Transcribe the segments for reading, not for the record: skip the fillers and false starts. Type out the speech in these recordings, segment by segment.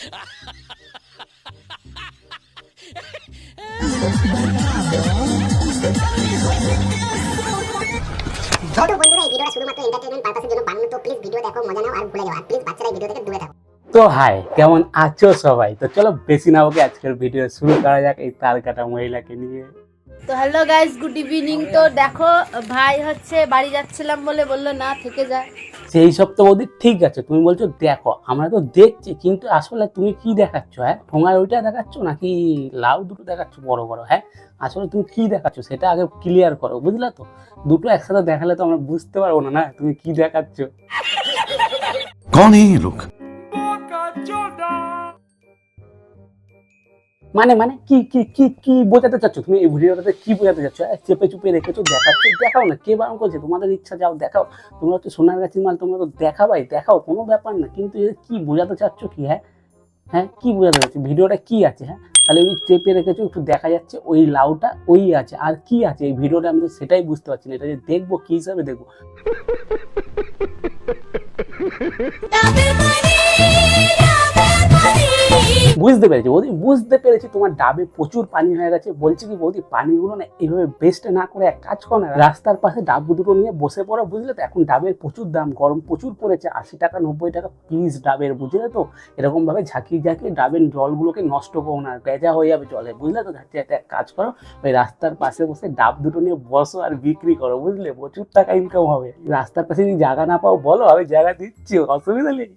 ছোট বন্ধুরা, এই ভিডিওটা শুধুমাত্র এন্টারটেইনমেন্ট পারপাসের জন্য বানানো। তো প্লিজ ভিডিও দেখো, মজা নাও আর ভুলে যাও। আর প্লিজ বাচ্চারা এই ভিডিও থেকে দূরে থাকো। তো হাই, কেমন আছো সবাই? তো চলো বেশি না হোক, আজকের ভিডিও শুরু করা যাক এই তার কাটা মহিলাকে নিয়ে। তো হ্যালো গাইস, গুড ইভিনিং। তো দেখো, ভাই হচ্ছে বাড়ি যাচ্ছিলাম বলে বললো না থেকে যা। সেই সব তো ওদের ঠিক আছে, তুমি বলছো দেখো, আমরা তো দেখছি, কিন্তু আসলে তুমি কি দেখাচ্ছ? হ্যাঁ, ঠোঙায় ওইটা দেখাচ্ছ নাকি লাউ দুটো দেখাচ্ছ বড় বড়? হ্যাঁ, আসলে তুমি কি দেখাচ্ছ সেটা আগে ক্লিয়ার করো, বুঝলা তো? দুটো একসাথে দেখালে তো আমরা বুঝতে পারবো না না তুমি কি দেখাচ্ছ। कौन है ये लोग? মানে মানে কি কি কি কি বোঝাতে চাচ্ছ তুমি? এই ভিডিওটাতে কি বোঝাতে চাচ্ছ? চেপে চুপে রেখেছো, দেখাচ্ছ, দেখাও না, কে বারণ করছে? তোমাদের ইচ্ছা, যাও দেখাও। তোমরা হচ্ছে সোনার গাছির মাল, তোমরা তো দেখাবাই, দেখাও, কোনো ব্যাপার না। কিন্তু কি বোঝাতে চাচ্ছ কি? হ্যাঁ হ্যাঁ, কি বোঝাতে চাচ্ছ? ভিডিওটা কি আছে? হ্যাঁ, তাহলে ওই চেপে রেখেছো, একটু দেখা যাচ্ছে ওই লাউটা, ওই আছে, আর কি আছে এই ভিডিওটা? আমি তো সেটাই বুঝতে পারছি না। এটা যে দেখবো কি হিসাবে দেখবো? বুঝতে পেরেছি বৌদি, বুঝতে পেরেছি তোমার ডাবে প্রচুর পানি হয়ে গেছে। বলছি কি বৌদি, পানিগুলো না এইভাবে বেস্ট না করে এক কাজ করো না, রাস্তার পাশে ডাব দুটো নিয়ে বসে পড়ো, বুঝলে তো? এখন ডাবের প্রচুর দাম, গরম প্রচুর পড়েছে, 80 টাকা 90 টাকা পিস ডাবের, বুঝলে তো? এরকম ভাবে ঝাঁকিয়ে ঝাঁকিয়ে ডাবের জলগুলোকে নষ্ট করো না, ভেজা হয়ে যাবে জলে, বুঝলে তো? একটা কাজ করো, ওই রাস্তার পাশে বসে ডাব দুটো নিয়ে বসো আর বিক্রি করো, বুঝলে? প্রচুর টাকা ইনকাম হবে। রাস্তার পাশে যদি জায়গা না পাও বলো, আমি জায়গা দিচ্ছি, অসুবিধা নেই।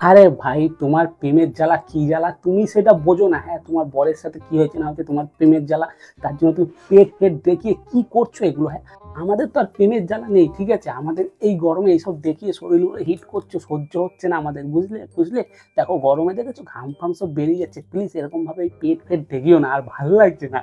আরে ভাই, তোমার প্রেমের জ্বালা কি জ্বালা তুমি সেটা বোঝো না। হ্যাঁ, তোমার বরের সাথে কি হয়েছে না হয়েছে, তোমার প্রেমের জ্বালা, তার জন্য তুমি পেট ফেট দেখিয়ে কি করছো এগুলো? হ্যাঁ, আমাদের তো আর প্রেমের জ্বালা নেই, ঠিক আছে? আমাদের এই গরমে এইসব দেখিয়ে শরীরগুলো হিট করছো, সহ্য হচ্ছে না আমাদের, বুঝলে? বুঝলে, দেখো গরমে দেখেছো ঘাম ফাম সব বেরিয়ে যাচ্ছে। প্লিজ এরকম ভাবে এই পেট ফেট দেখিও না, আর ভালো লাগছে না।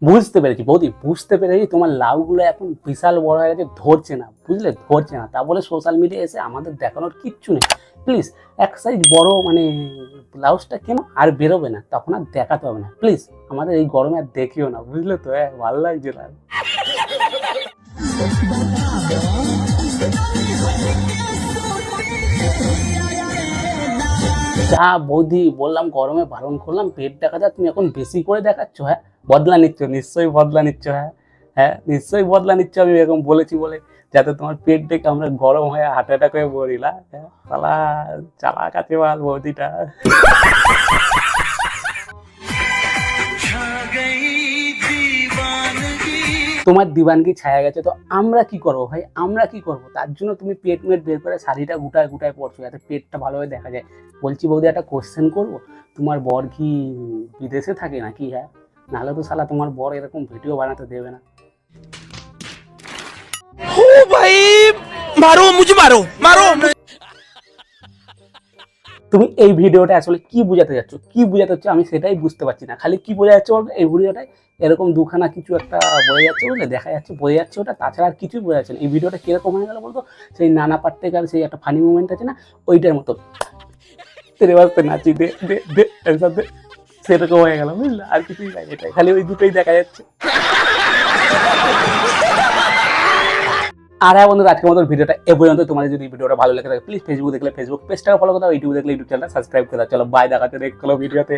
বুঝতে পেরেছি বৌদি, বুঝতে পেরেছি তোমার লাউগুলো এখন বিশাল বড় হয়ে গেছে, ধরছে না, বুঝলে? ধরছে না, তা বলে সোশ্যাল মিডিয়া এসে আমাদের দেখানোর কিচ্ছু নেই। প্লিজ এক সাইজ বড় মানে ব্লাউজটা কেন আর বেরোবে না, তখন আর দেখাতে হবে না। প্লিজ আমাদের এই গরমে আর দেখিও না, বুঝলে তো? হ্যাঁ, ভালো লাগছে না। যা বৌদি বললাম, গরমে বারণ করলাম, পেট দেখা যায়, তুমি এখন বেশি করে দেখাচ্ছ। হ্যাঁ, বদলা নিচ্ছ, নিশ্চয়ই বদলা নিচ্ছ। হ্যাঁ হ্যাঁ, নিশ্চয়ই বদলা নিচ্ছ। আমি এরকম বলেছি বলে যাতে তোমার পেট দেখে আমরা গরম হয়ে হার্ট অ্যাটাক হয়ে পড়িলা। হ্যাঁ, শালা চালাক আছে বাল বৌদিটা। তোমার দিবানগি ছায়া গেছে, তো আমরা কি করবো ভাই? আমরা কি করবো? তার জন্য তুমি পেট মেট বের করে শাড়িটা গুটায় গুটায় পড়ছো, যাতে পেটটা ভালোভাবে দেখা যায়। বলছি বৌদি, একটা কোশ্চেন করবো, তোমার বর কি বিদেশে থাকে নাকি? হ্যাঁ, নাহলে তো শালা তোমার বর এরকম ভিডিও বানাতে দেবে না। ओ भाई, मारो मुझे, मारो मारो। তুমি এই ভিডিওটা আসলে কি বোঝাতে যাচ্ছ, কি বোঝাতে হচ্ছে আমি সেটাই বুঝতে পারছি না। খালি কি বোঝা যাচ্ছে বলতো? এই ভিডিওটায় এরকম দুখানা কিছু একটা বোঝা যাচ্ছে, বুঝলে? দেখা যাচ্ছে, বোঝা যাচ্ছে ওটা, তাছাড়া আর কিছুই বোঝা যাচ্ছে না। এই ভিডিওটা কিরকম হয়ে গেল বলতো? সেই নানা পাট্টেকার সেই একটা ফানি মুভমেন্ট আছে না, ওইটার মতো তেরে বাস্তে নাচি দে দে দে এসব দে, সেরকম হয়ে গেল, বুঝলে? আর কিছুই নাই, এটাই খালি ওই দুটোই দেখা যাচ্ছে। আর হ্যাঁ বন্ধুরা, আজকের মতো ভিডিওটা এ পর্যন্ত। তোমাদের যদি ভিডিওটা ভালো লেগে থাকে প্লিজ ফেসবুক দেখলে ফেসবুক পেজটাকে ফলো করে দাও, ইউটিউব দেখলে ইউটিউব চ্যানেলটা সাবস্ক্রাইব করে দাও। চলো বাই, দেখাতে দেখলো ভিডিওতে।